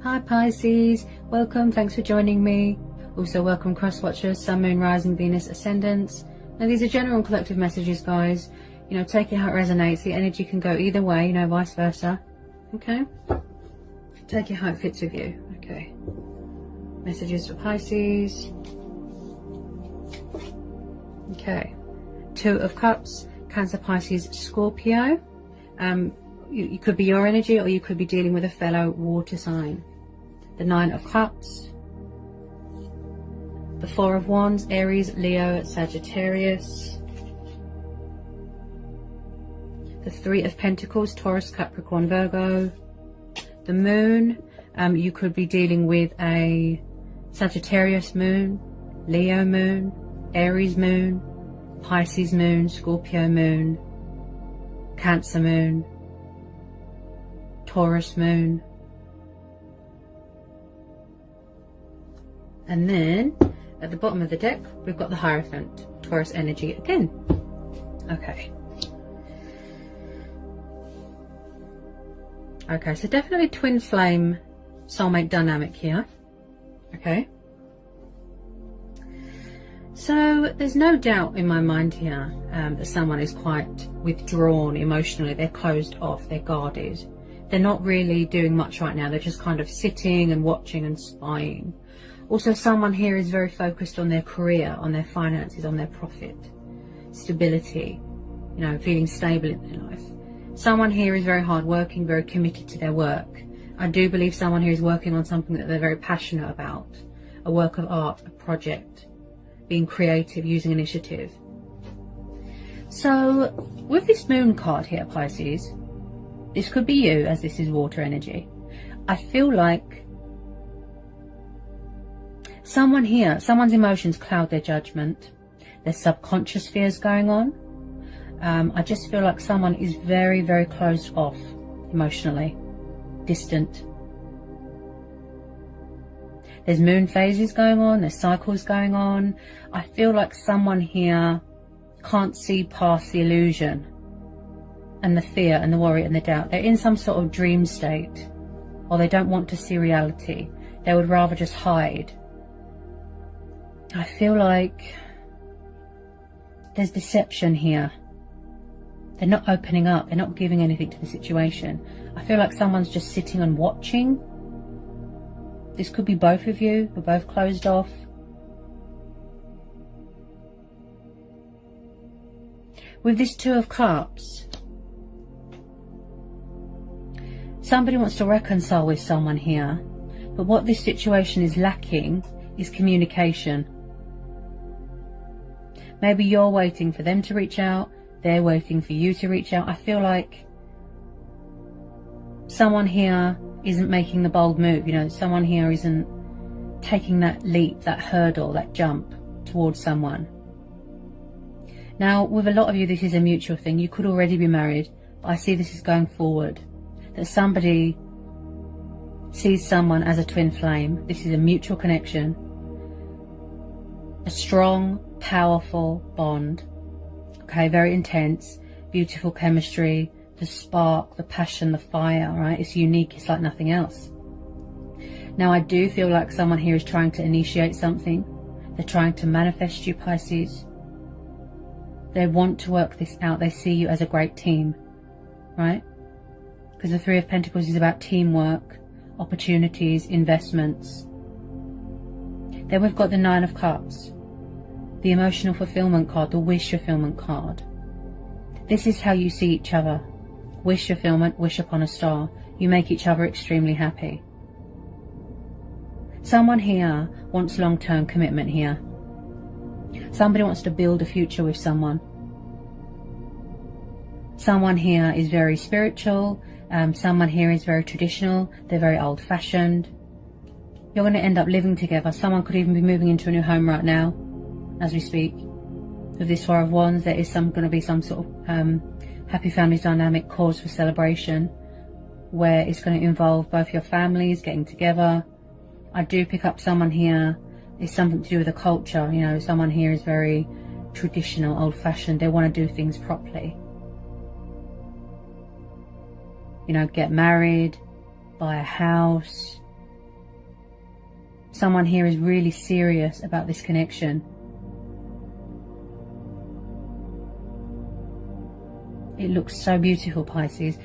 Hi Pisces, welcome, thanks for joining me. Also welcome cross watchers, Sun, Moon, Rising, Venus, Ascendants. Now these are general and collective messages, guys. You know, take it how it resonates. The energy can go either way, you know, vice versa. Okay? Take it how it fits with you. Okay. Messages for Pisces. Okay. Two of Cups, Cancer, Pisces, Scorpio. You could be your energy, or you could be dealing with a fellow water sign. The Nine of Cups, the Four of Wands, Aries, Leo, Sagittarius, the Three of Pentacles, Taurus, Capricorn, Virgo, the Moon. You could be dealing with a Sagittarius moon, Leo moon, Aries moon, Pisces moon, Scorpio moon, Cancer moon, Taurus moon. And then at the bottom of the deck we've got the Hierophant, Taurus energy again. Okay, so definitely twin flame soulmate dynamic here. Okay, so there's no doubt in my mind here that someone is quite withdrawn emotionally. They're closed off, they're guarded, they're not really doing much right now. They're just kind of sitting and watching and spying. Also, someone here is very focused on their career, on their finances, on their profit, stability, you know, feeling stable in their life. Someone here is very hardworking, very committed to their work. I do believe someone here is working on something that they're very passionate about, a work of art, a project, being creative, using initiative. So with this Moon card here, Pisces, this could be you, as this is water energy. I feel like someone here, someone's emotions cloud their judgment. There's subconscious fears going on. I just feel like someone is very, very closed off emotionally, distant. There's moon phases going on, there's cycles going on. I feel like someone here can't see past the illusion and the fear and the worry and the doubt. They're in some sort of dream state, or they don't want to see reality. They would rather just hide. I feel like there's deception here. They're not opening up. They're not giving anything to the situation. I feel like someone's just sitting and watching. This could be both of you. You're both closed off. With this Two of Cups, somebody wants to reconcile with someone here, but what this situation is lacking is communication. Maybe you're waiting for them to reach out, they're waiting for you to reach out. I feel like someone here isn't making the bold move, you know, someone here isn't taking that leap, that hurdle, that jump towards someone. Now, with a lot of you, this is a mutual thing. You could already be married, but I see this is going forward. That somebody sees someone as a twin flame. This is a mutual connection. A strong, powerful bond. Okay, very intense, beautiful chemistry, the spark, the passion, the fire, right? It's unique, it's like nothing else. Now, I do feel like someone here is trying to initiate something. They're trying to manifest you, Pisces. They want to work this out. They see you as a great team, right? Because the Three of Pentacles is about teamwork, opportunities, investments. Then we've got the Nine of Cups, the emotional fulfillment card, the wish fulfillment card. This is how you see each other. Wish fulfillment, wish upon a star. You make each other extremely happy. Someone here wants long-term commitment here. Somebody wants to build a future with someone. Someone here is very spiritual. Someone here is very traditional. They're very old-fashioned. You're going to end up living together. Someone could even be moving into a new home right now, as we speak. With this Four of Wands, there is going to be some sort of happy families dynamic, cause for celebration, where it's going to involve both your families getting together. I do pick up someone here, it's something to do with the culture. You know, someone here is very traditional, old-fashioned. They want to do things properly. You know, get married, buy a house, someone here is really serious about this connection. It looks so beautiful, Pisces.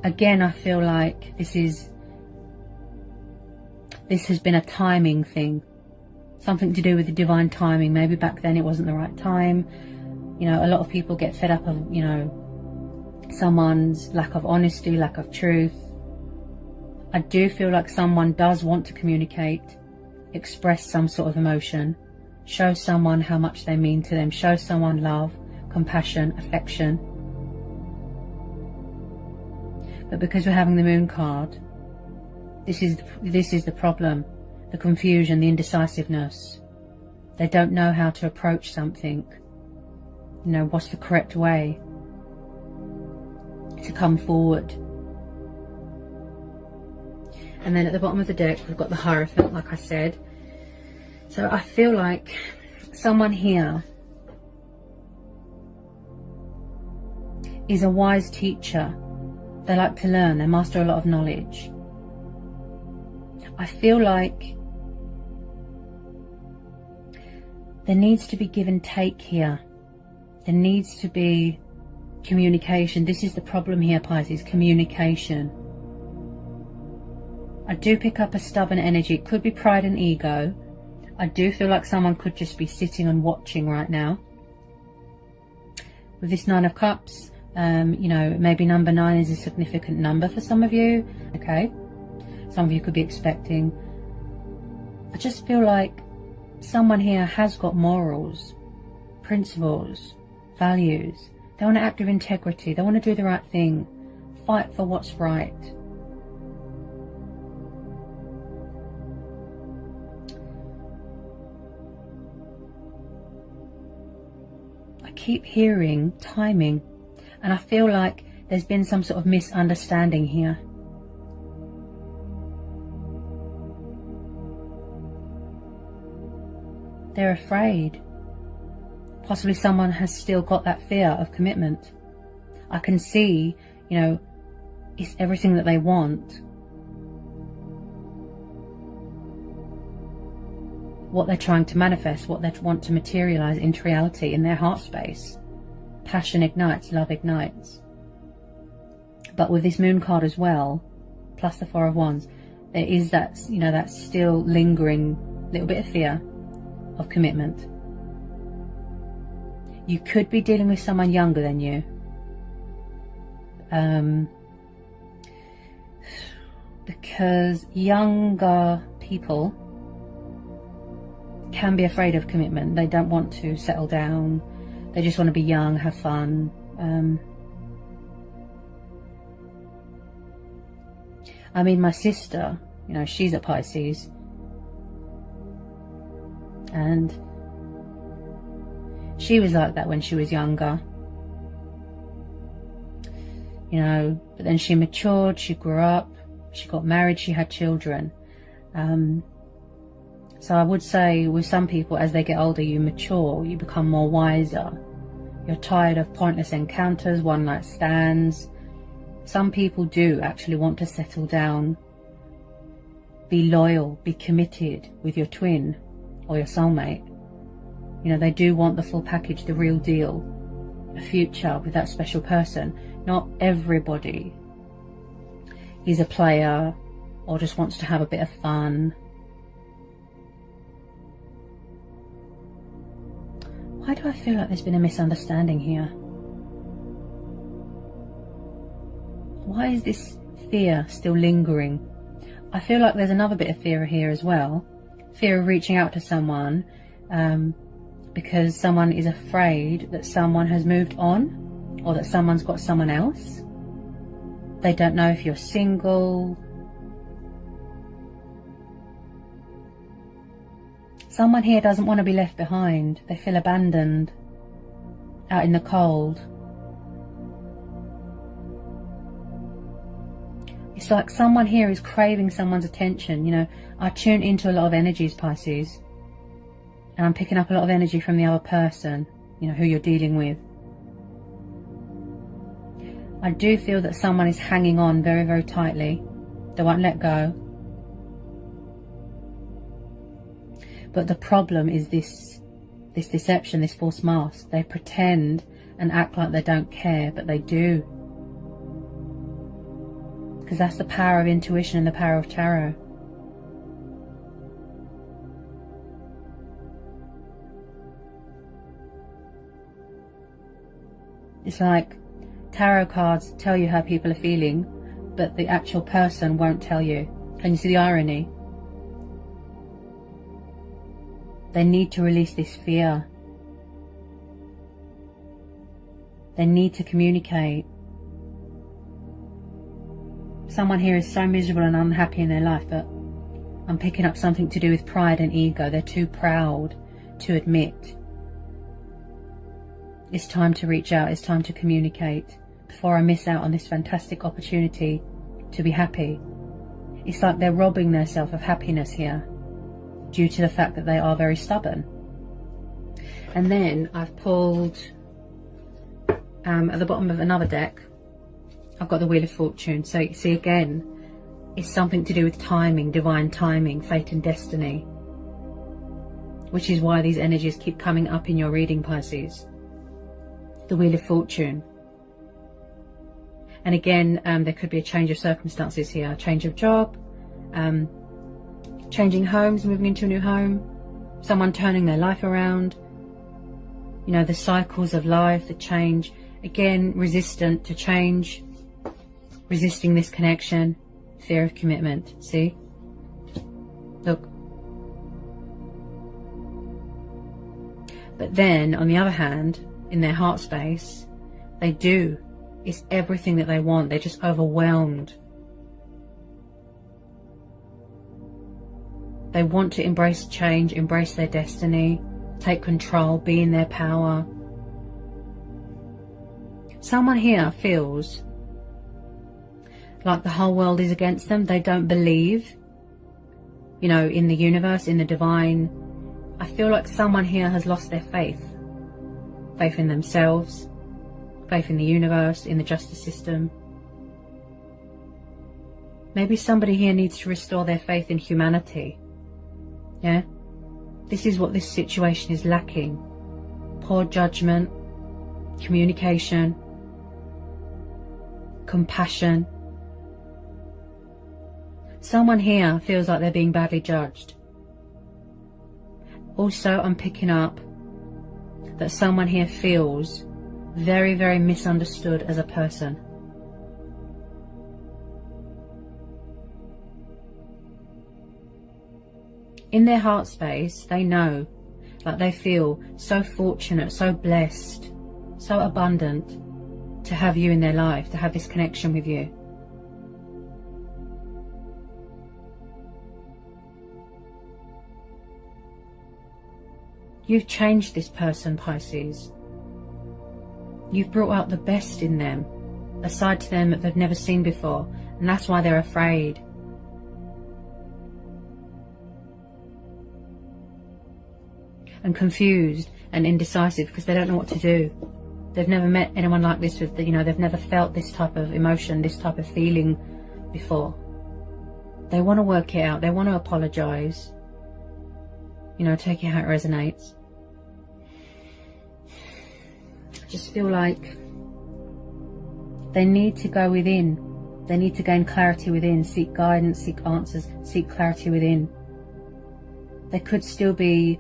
Again, I feel like this has been a timing thing. Something to do with the divine timing. Maybe back then it wasn't the right time. You know, a lot of people get fed up of, you know, someone's lack of honesty, lack of truth. I do feel like someone does want to communicate, express some sort of emotion, show someone how much they mean to them, show someone love, compassion, affection. But because we're having the Moon card, this is the problem, the confusion, the indecisiveness. They don't know how to approach something. You know, what's the correct way to come forward? And then at the bottom of the deck, we've got the Hierophant, like I said. So I feel like someone here is a wise teacher. They like to learn. They master a lot of knowledge. I feel like there needs to be give and take here. There needs to be communication. This is the problem here, Pisces, communication. I do pick up a stubborn energy. It could be pride and ego. I do feel like someone could just be sitting and watching right now. With this Nine of Cups, you know, maybe number 9 is a significant number for some of you. Okay. Some of you could be expecting. I just feel like someone here has got morals, principles, values. They want to act with integrity. They want to do the right thing. Fight for what's right. I keep hearing timing, and I feel like there's been some sort of misunderstanding here. They're afraid. Possibly someone has still got that fear of commitment. I can see, you know, it's everything that they want. What they're trying to manifest, what they want to materialize into reality in their heart space. Passion ignites, love ignites. But with this Moon card as well, plus the Four of Wands, there is that, you know, that still lingering little bit of fear of commitment. You could be dealing with someone younger than you. Because younger people can be afraid of commitment. They don't want to settle down. They just want to be young, have fun. I mean, my sister, you know, she's a Pisces. And she was like that when she was younger. You know, but then she matured, she grew up, she got married, she had children. So I would say with some people, as they get older, you mature, you become more wiser. You're tired of pointless encounters, one-night stands. Some people do actually want to settle down, be loyal, be committed with your twin or your soulmate. You know, they do want the full package, the real deal, a future with that special person. Not everybody is a player or just wants to have a bit of fun. Why do I feel like there's been a misunderstanding here? Why is this fear still lingering? I feel like there's another bit of fear here as well. Fear of reaching out to someone because someone is afraid that someone has moved on or that someone's got someone else. They don't know if you're single. Someone here doesn't want to be left behind. They feel abandoned, out in the cold. It's like someone here is craving someone's attention. You know, I tune into a lot of energies, Pisces, and I'm picking up a lot of energy from the other person, you know, who you're dealing with. I do feel that someone is hanging on very, very tightly. They won't let go. But the problem is this deception, this false mask. They pretend and act like they don't care, but they do. Because that's the power of intuition and the power of tarot. It's like tarot cards tell you how people are feeling, but the actual person won't tell you. Can you see the irony? They need to release this fear. They need to communicate. Someone here is so miserable and unhappy in their life, but I'm picking up something to do with pride and ego. They're too proud to admit. It's time to reach out. It's time to communicate before I miss out on this fantastic opportunity to be happy. It's like they're robbing themselves of happiness here due to the fact that they are very stubborn. And then I've pulled, at the bottom of another deck, I've got the Wheel of Fortune. So you see again, it's something to do with timing, divine timing, fate and destiny. Which is why these energies keep coming up in your reading, Pisces. The Wheel of Fortune. And again, there could be a change of circumstances here, a change of job, changing homes, moving into a new home, someone turning their life around, you know, the cycles of life, the change. Again, resistant to change, resisting this connection, fear of commitment. See? Look. But then, on the other hand, in their heart space, they do. It's everything that they want. They're just overwhelmed. They want to embrace change, embrace their destiny, take control, be in their power. Someone here feels like the whole world is against them. They don't believe, you know, in the universe, in the divine. I feel like someone here has lost their faith. Faith in themselves, faith in the universe, in the justice system. Maybe somebody here needs to restore their faith in humanity. Yeah? This is what this situation is lacking. Poor judgment, communication, compassion. Someone here feels like they're being badly judged. Also, I'm picking up that someone here feels very, very misunderstood as a person. In their heart space, they know, like they feel so fortunate, so blessed, so abundant to have you in their life, to have this connection with you. You've changed this person, Pisces. You've brought out the best in them, a side to them that they've never seen before, and that's why they're afraid. And confused and indecisive because they don't know what to do. They've never met anyone like this with, you know, they've never felt this type of emotion, this type of feeling before. They want to work it out. They want to apologize. You know, take it how it resonates. I just feel like they need to go within. They need to gain clarity within, seek guidance, seek answers, seek clarity within. There could still be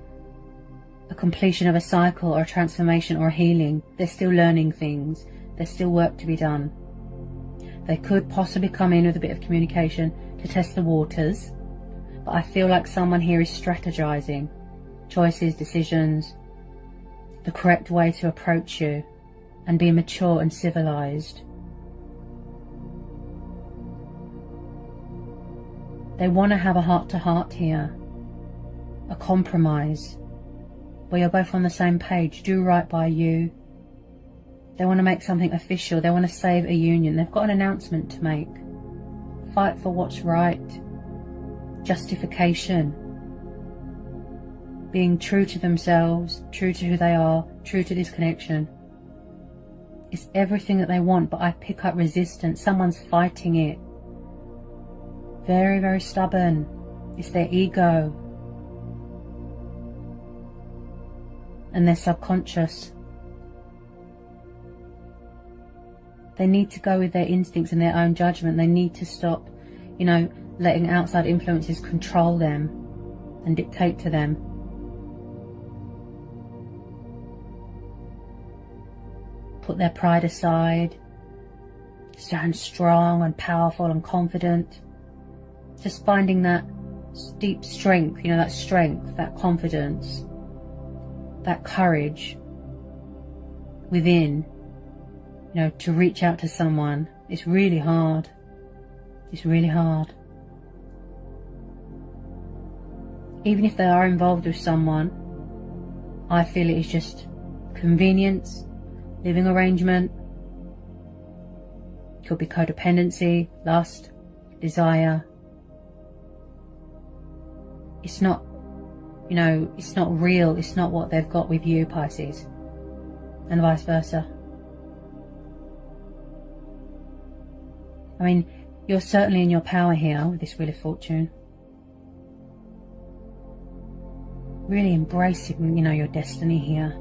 a completion of a cycle or a transformation or a healing. They're still learning things. There's still work to be done. They could possibly come in with a bit of communication to test the waters. But I feel like someone here is strategizing. Choices, decisions, the correct way to approach you and be mature and civilized. They want to have a heart-to-heart here. A compromise. Where you're both on the same page. Do right by you. They want to make something official. They want to save a union. They've got an announcement to make. Fight for what's right. Justification. Being true to themselves, true to who they are, true to this connection. It's everything that they want, but I pick up resistance. Someone's fighting it. Very, very stubborn. It's their ego. and their subconscious. They need to go with their instincts and their own judgment. They need to stop, you know, letting outside influences control them and dictate to them. Put their pride aside. Stand strong and powerful and confident. Just finding that deep strength, you know, that strength, that confidence, that courage within, you know, to reach out to someone. It's really hard. It's really hard. Even if they are involved with someone, I feel it is just convenience, living arrangement. Could be codependency, lust, desire. It's not, you know, it's not real. It's not what they've got with you, Pisces, and vice versa. I mean, you're certainly in your power here with this Wheel of Fortune. Really embracing, you know, your destiny here.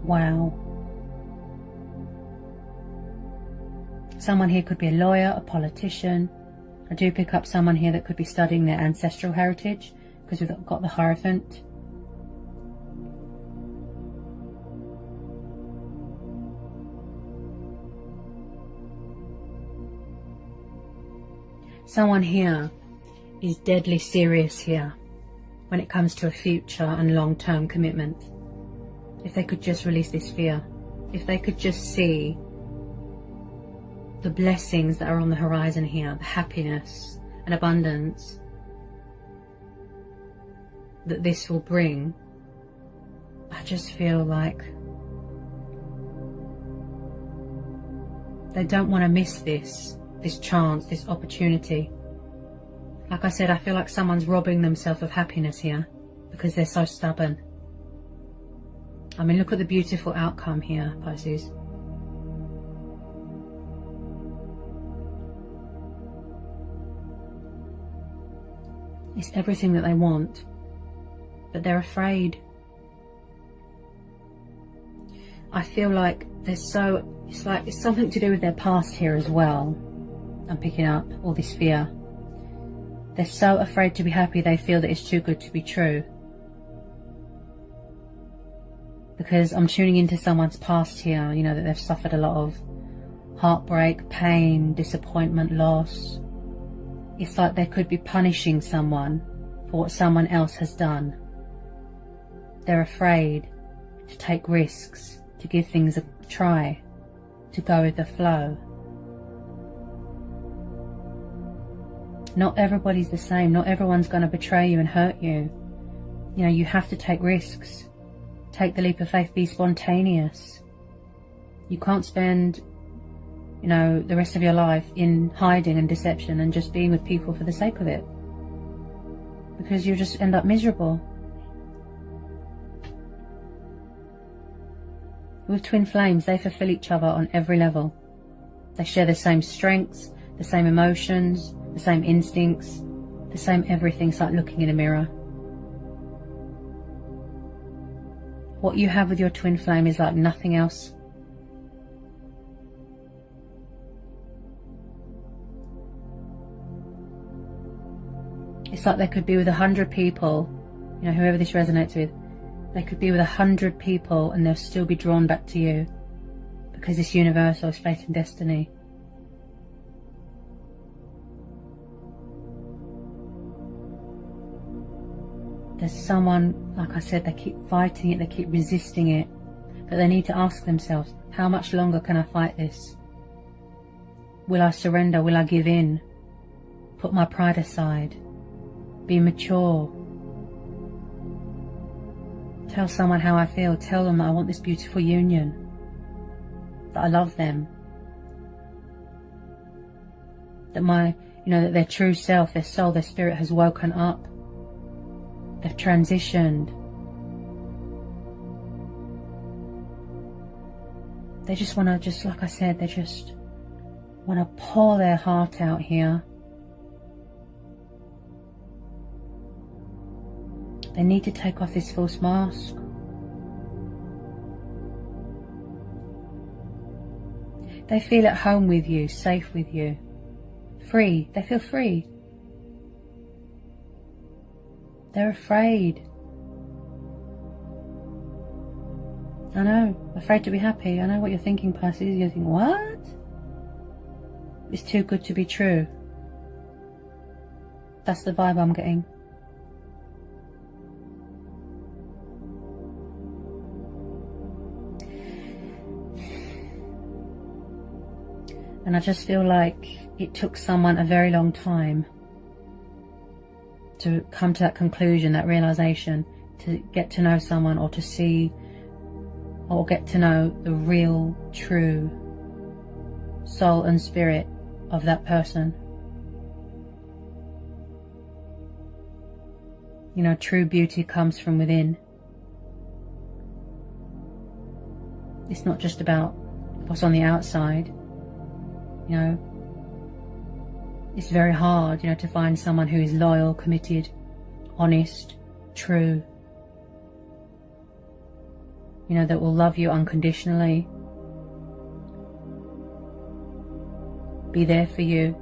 Wow. Someone here could be a lawyer, a politician. I do pick up someone here that could be studying their ancestral heritage, because we've got the Hierophant. Someone here is deadly serious here when it comes to a future and long-term commitment. If they could just release this fear, if they could just see the blessings that are on the horizon here, the happiness and abundance that this will bring, I just feel like they don't want to miss this chance, this opportunity. Like I said, I feel like someone's robbing themselves of happiness here because they're so stubborn. I mean, look at the beautiful outcome here, Pisces. It's everything that they want, but they're afraid. I feel like it's something to do with their past here as well. I'm picking up all this fear. They're so afraid to be happy, they feel that it's too good to be true. Because I'm tuning into someone's past here, you know, that they've suffered a lot of heartbreak, pain, disappointment, loss. It's like they could be punishing someone for what someone else has done. They're afraid to take risks, to give things a try, to go with the flow. Not everybody's the same. Not everyone's going to betray you and hurt you. You know, you have to take risks. Take the leap of faith. Be spontaneous. You can't spend, you know, the rest of your life in hiding and deception and just being with people for the sake of it, because you'll just end up miserable. With twin flames, they fulfill each other on every level. They share the same strengths, the same emotions, the same instincts, the same everything. It's like looking in a mirror. What you have with your twin flame is like nothing else. It's like they could be with 100 people, you know, whoever this resonates with. They could be with 100 people and they'll still be drawn back to you, because this universal is fate and destiny. There's someone, like I said, they keep fighting it, they keep resisting it, but they need to ask themselves, how much longer can I fight this? Will I surrender? Will I give in? Put my pride aside? Be mature? Tell someone how I feel. Tell them that I want this beautiful union, that I love them, that that their true self, their soul, their spirit has woken up. They've transitioned. They just want to, like I said, they just want to pour their heart out here. They need to take off this false mask. They feel at home with you, safe with you, free. They feel free. They're afraid. I know, afraid to be happy. I know what you're thinking, Pisces. You're thinking, what? It's too good to be true. That's the vibe I'm getting. And I just feel like it took someone a very long time to come to that conclusion, that realization, to get to know someone, or to see or get to know the real, true soul and spirit of that person. You know, true beauty comes from within. It's not just about what's on the outside. You know, it's very hard, you know, to find someone who is loyal, committed, honest, true. You know, that will love you unconditionally, be there for you,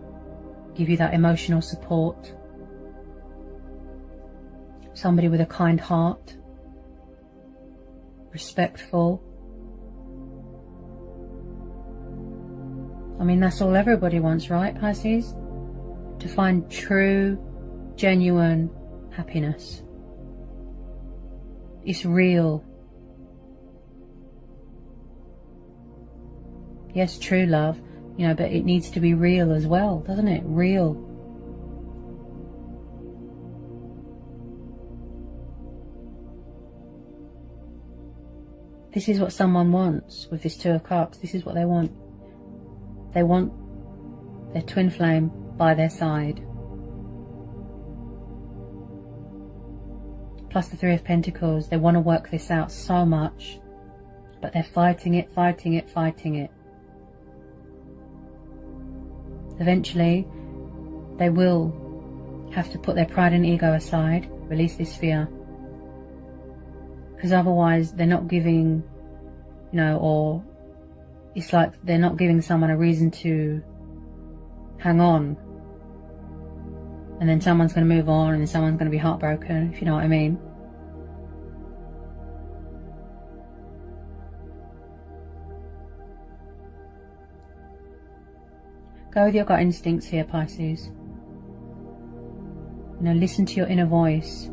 give you that emotional support. Somebody with a kind heart, respectful. I mean, that's all everybody wants, right, Pisces? To find true, genuine happiness. It's real. Yes, true love, you know, but it needs to be real as well, doesn't it? Real. This is what someone wants with this Two of Cups. This is what they want. They want their twin flame by their side. Plus the Three of Pentacles. They want to work this out so much, but they're fighting it, fighting it, fighting it. Eventually, they will have to put their pride and ego aside, release this fear. Because otherwise, they're not giving, you know, or it's like they're not giving someone a reason to hang on. And then someone's going to move on, and then someone's going to be heartbroken, if you know what I mean. Go with your gut instincts here, Pisces. You know, listen to your inner voice.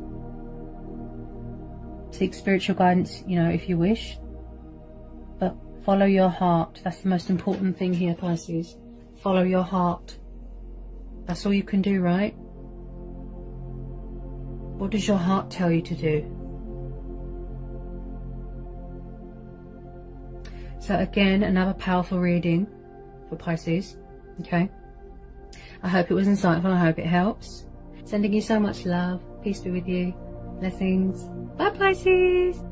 Seek spiritual guidance, you know, if you wish. But follow your heart. That's the most important thing here, Pisces. Follow your heart. That's all you can do, right? What does your heart tell you to do? So again, another powerful reading for Pisces. Okay, I hope it was insightful. I hope it helps. Sending you so much love. Peace be with you. Blessings. Bye, Pisces.